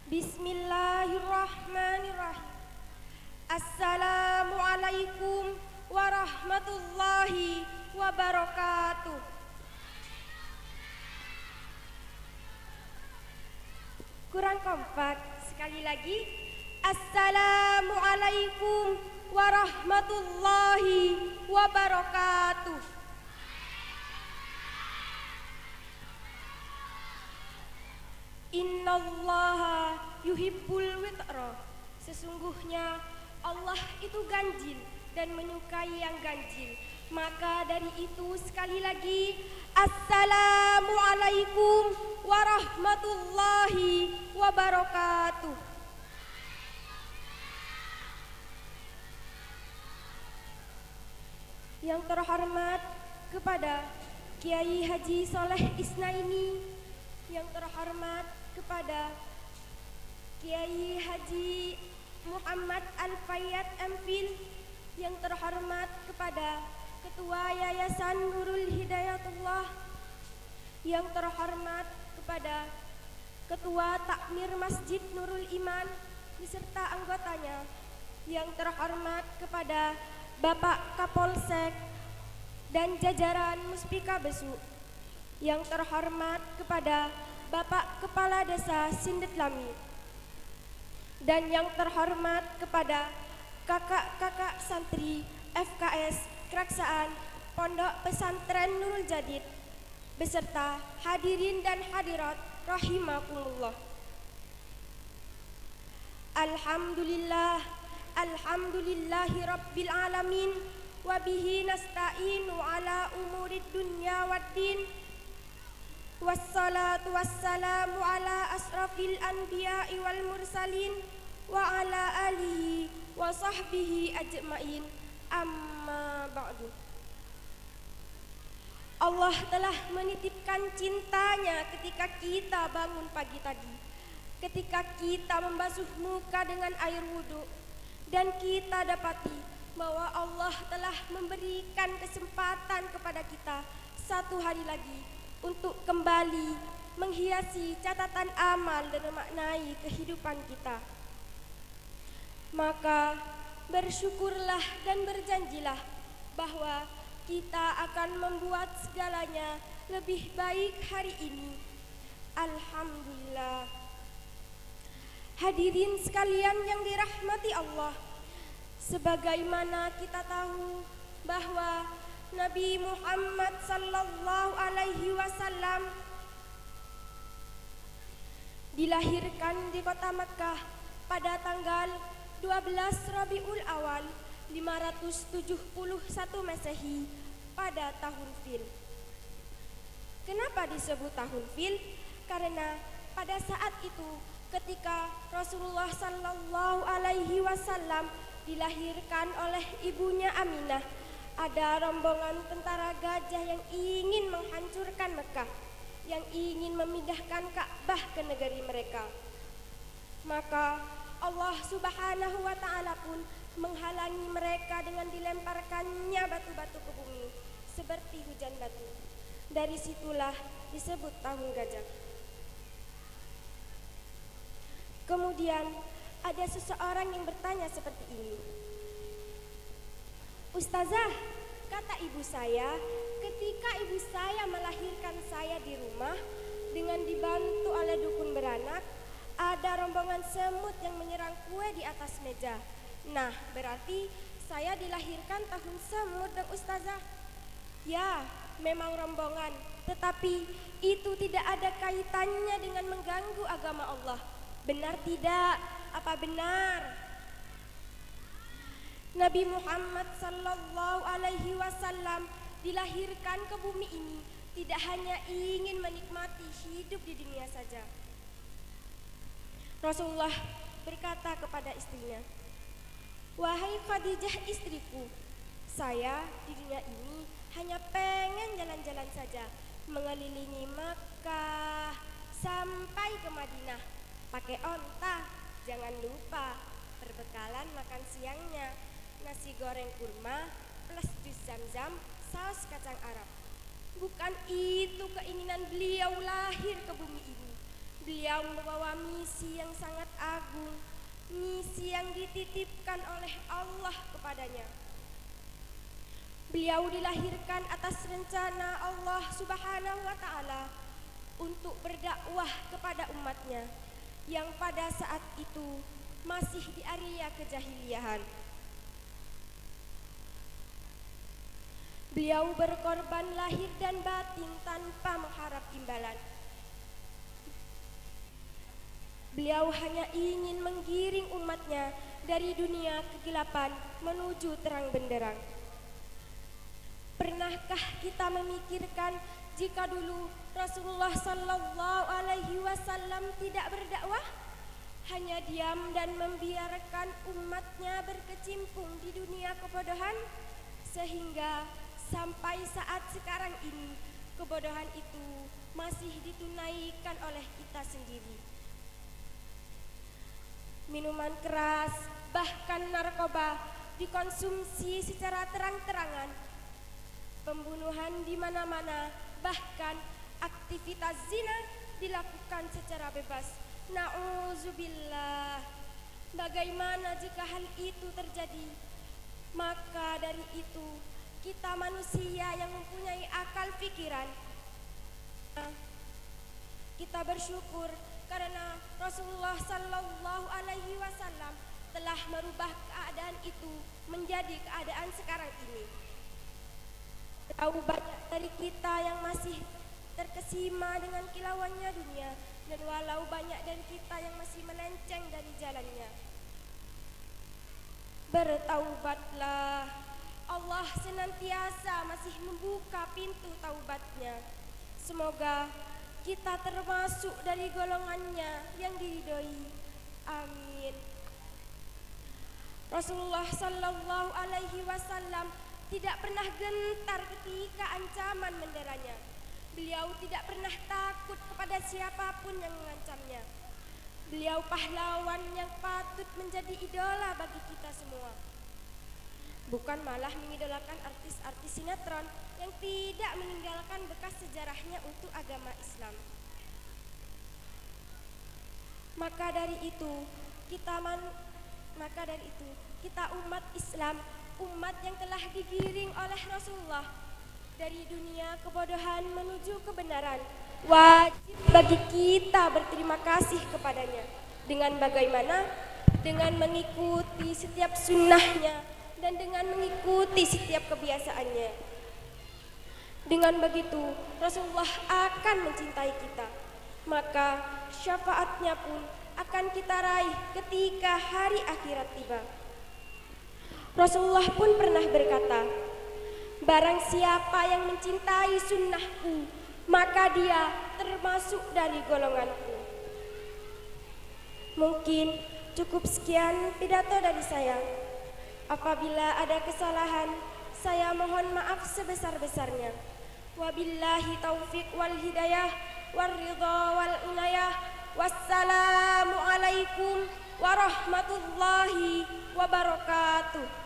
Bismillahirrahmanirrahim. Assalamualaikum warahmatullahi wabarakatuh. Kurang kompak, sekali lagi. Assalamualaikum warahmatullahi wabarakatuh. Innallaha yuhibbul witra. Sesungguhnya Allah itu ganjil dan menyukai yang ganjil. Maka dari itu sekali lagi, Assalamualaikum warahmatullahi wabarakatuh. Yang terhormat kepada Kiai Haji Soleh Isnaini, yang terhormat kepada Kiai Haji Muhammad Al-Fayyad Ampil, yang terhormat kepada Ketua Yayasan Nurul Hidayatullah, yang terhormat kepada Ketua Takmir Masjid Nurul Iman beserta anggotanya, yang terhormat kepada Bapak Kapolsek dan jajaran Muspika Besu, yang terhormat kepada Bapak Kepala Desa Sindetlami, dan yang terhormat kepada kakak-kakak santri FKS Keraksaan Pondok Pesantren Nurul Jadid beserta hadirin dan hadirat rahimakumullah. Alhamdulillah, alhamdulillahi rabbil alamin, wa bihi nasta'inu ala umurid dunya waddin. Wassalatu wassalamu ala asrafil anbiya'i wal mursalin wa ala alihi wa sahbihi ajma'in. Amma ba'du. Allah telah menitipkan cintanya ketika kita bangun pagi tadi, ketika kita membasuh muka dengan air wudhu, dan kita dapati bahwa Allah telah memberikan kesempatan kepada kita satu hari lagi untuk kembali menghiasi catatan amal dan memaknai kehidupan kita. Maka bersyukurlah dan berjanjilah bahwa kita akan membuat segalanya lebih baik hari ini. Alhamdulillah. Hadirin sekalian yang dirahmati Allah, sebagaimana kita tahu bahwa Nabi Muhammad sallallahu alaihi wasallam dilahirkan di kota Makkah pada tanggal 12 Rabiul Awal 571 Masehi pada tahun Fil. Kenapa disebut tahun Fil? Karena pada saat itu ketika Rasulullah sallallahu alaihi wasallam dilahirkan oleh ibunya Aminah, ada rombongan tentara gajah yang ingin menghancurkan Mekah, yang ingin memindahkan Ka'bah ke negeri mereka. Maka Allah Subhanahu wa ta'ala pun menghalangi mereka dengan dilemparkannya batu-batu ke bumi seperti hujan batu. Dari situlah disebut tahun gajah. Kemudian ada seseorang yang bertanya seperti ini, Ustazah, kata ibu saya, ketika ibu saya melahirkan saya di rumah dengan dibantu oleh dukun beranak, ada rombongan semut yang menyerang kue di atas meja. Nah, berarti saya dilahirkan tahun semut dong Ustazah. Ya, memang rombongan, tetapi itu tidak ada kaitannya dengan mengganggu agama Allah. Benar tidak? Apa benar? Nabi Muhammad sallallahu alaihi wasallam dilahirkan ke bumi ini tidak hanya ingin menikmati hidup di dunia saja. Rasulullah berkata kepada istrinya, "Wahai Khadijah istriku, saya di dunia ini hanya pengen jalan-jalan saja, mengelilingi Makkah sampai ke Madinah, pakai onta, jangan lupa perbekalan makan siangnya, nasi goreng kurma plus jus zam-zam, saus kacang Arab." Bukan itu keinginan beliau lahir ke bumi ini. Beliau membawa misi yang sangat agung, misi yang dititipkan oleh Allah kepadanya. Beliau dilahirkan atas rencana Allah Subhanahu wa Ta'ala untuk berdakwah kepada umatnya yang pada saat itu masih di area kejahiliahan. Beliau berkorban lahir dan batin tanpa mengharap imbalan. Beliau hanya ingin menggiring umatnya dari dunia kegelapan menuju terang benderang. Pernahkah kita memikirkan jika dulu Rasulullah Sallallahu Alaihi Wasallam tidak berdakwah, hanya diam dan membiarkan umatnya berkecimpung di dunia kebodohan, sehingga sampai saat sekarang ini kebodohan itu masih ditunaikan oleh kita sendiri. Minuman keras, bahkan narkoba dikonsumsi secara terang-terangan. Pembunuhan di mana-mana, bahkan aktivitas zina dilakukan secara bebas. Na'udzubillah. Bagaimana jika hal itu terjadi? Maka dari itu, kita manusia yang mempunyai akal pikiran, kita bersyukur karena Rasulullah Sallallahu Alaihi Wasallam telah merubah keadaan itu menjadi keadaan sekarang ini. Tahu banyak dari kita yang masih terkesima dengan kilauannya dunia, dan walau banyak dari kita yang masih melenceng dari jalannya. Bertaubatlah, Allah senantiasa masih membuka pintu taubatnya. Semoga kita termasuk dari golongannya yang diridhoi. Amin. Rasulullah Sallallahu Alaihi Wasallam tidak pernah gentar ketika ancaman menderanya. Beliau tidak pernah takut kepada siapapun yang mengancamnya. Beliau pahlawan yang patut menjadi idola bagi kita semua. Bukan malah mengidolakan artis-artis sinetron yang tidak meninggalkan bekas sejarahnya untuk agama Islam. Maka dari itu, kita umat Islam, umat yang telah digiring oleh Rasulullah dari dunia kebodohan menuju kebenaran, wajib bagi kita berterima kasih kepadanya. Dengan bagaimana? Dengan mengikuti setiap sunnahnya dan dengan mengikuti setiap kebiasaannya. Dengan begitu, Rasulullah akan mencintai kita. Maka syafaatnya pun akan kita raih ketika hari akhirat tiba. Rasulullah pun pernah berkata, barang siapa yang mencintai sunnahku, maka dia termasuk dari golonganku. Mungkin cukup sekian pidato dari saya. Apabila ada kesalahan, saya mohon maaf sebesar-besarnya. Wabillahi taufiq wal hidayah wal ridha wal inayah. Wassalamualaikum warahmatullahi wabarakatuh.